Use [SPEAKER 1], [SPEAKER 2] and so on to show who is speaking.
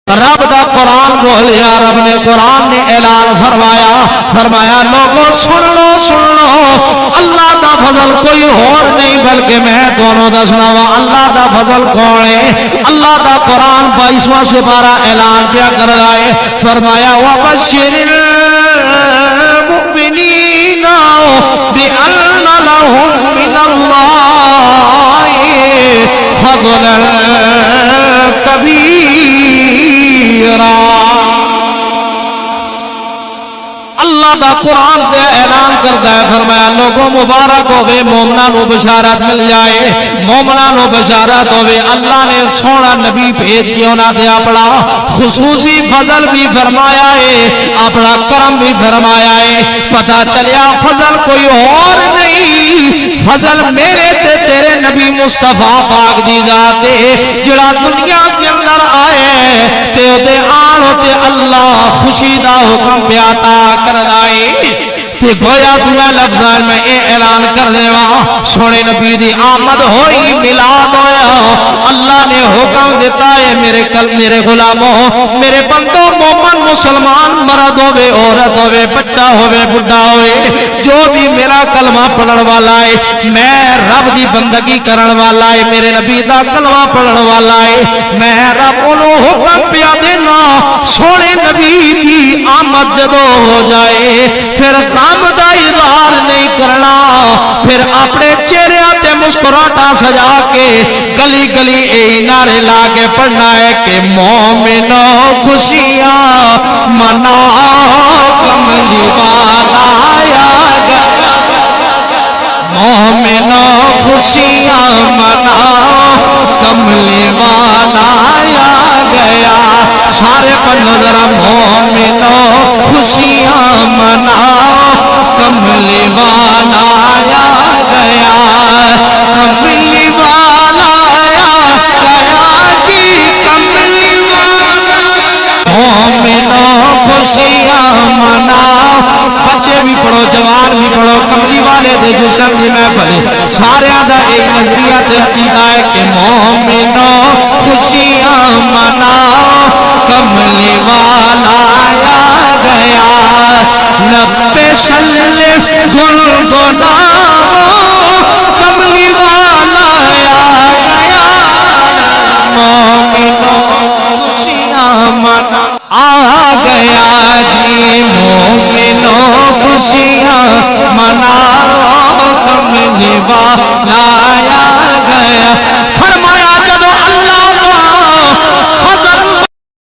[SPEAKER 1] رب دا قرآن بولیا، رب نے قرآن نے اعلان فرمایا لوگوں سن لو اللہ دا فضل کوئی اور نہیں بلکہ میں دونوں دسنا وا اللہ دا فضل کون ہے۔ اللہ دا قرآن 22واں سپارہ اعلان کیا کر رہا ہے، فرمایا وَبَشِّرِ الْمُؤْمِنِينَ بِأَنَّ لَهُم مِّنَ اللَّهِ فَضْلًا كَبِيرًا۔ اللہ دا قرآن پہ اعلان کرتا ہے، فرمایا لوگوں مبارک ہوئے مومنان و بشارت مل جائے، مومنان و بشارت ہوئے اللہ نے سونا نبی بھیج کے انہاں دے اپنا خصوصی فضل بھی فرمایا ہے، اپنا کرم بھی فرمایا ہے۔ پتہ چلیا فضل کوئی اور نہیں، فضل میرے تے تیرے نبی مصطفیٰ پاک دی ذات ہے، جڑا دنیا کے اندر آئے تے دے آن ہوتے اللہ خوشی دا حکم پیاتا کر دائی تے گویا دوے لفظان میں اے اعلان کر دیوا سونے نبی دی آمد ہوئی ملاد ہویا، اللہ نے حکم دیتا ہے میرے غلاموں میرے بندوں مومن مسلمان مرد ہوئے عورت ہوئے بچہ ہوئے بڑھا ہوئے جو بھی میرا کلمہ پڑھن والا ہے، میں رب دی بندگی کرن والا ہے، میرے نبی دا کلمہ پڑھن والا ہے، میں رب انہوں حکم پیا دینا سونے نبی دی آمد جدو ہو جائے پھر غم دا اظہار نہیں کرنا، پھر اپنے چہرے تے مسکراہٹا سجا کے گلی گلی اے نعرے لا کے پڑھنا ہے کہ مومنوں خوشیاں مناؤ کملی والا آیا گیا، مومنوں خوشیاں مناؤ کملی والا آیا گیا، سارے پڑھو ذرا مومنوں خوشیاں مناؤ کملی والا آیا گیا، کملی والا آیا گیا جی کملی والا، مومنوں خوشیاں مناؤ، بچے بھی پڑھو جوان بھی پڑھو، کملی والے دے جشن دی محفل سارے دا ایک نظریہ تے عقیدہ ہے کہ مومنوں خوشیاں مناؤ کملی والا آیا گیا، لبے شلف گنگناؤ کملی والا آیا گیا، مومنوں خوشیاں منا آ گیا جی، مومنوں خوشیاں مناؤ کملی والا آیا گیا،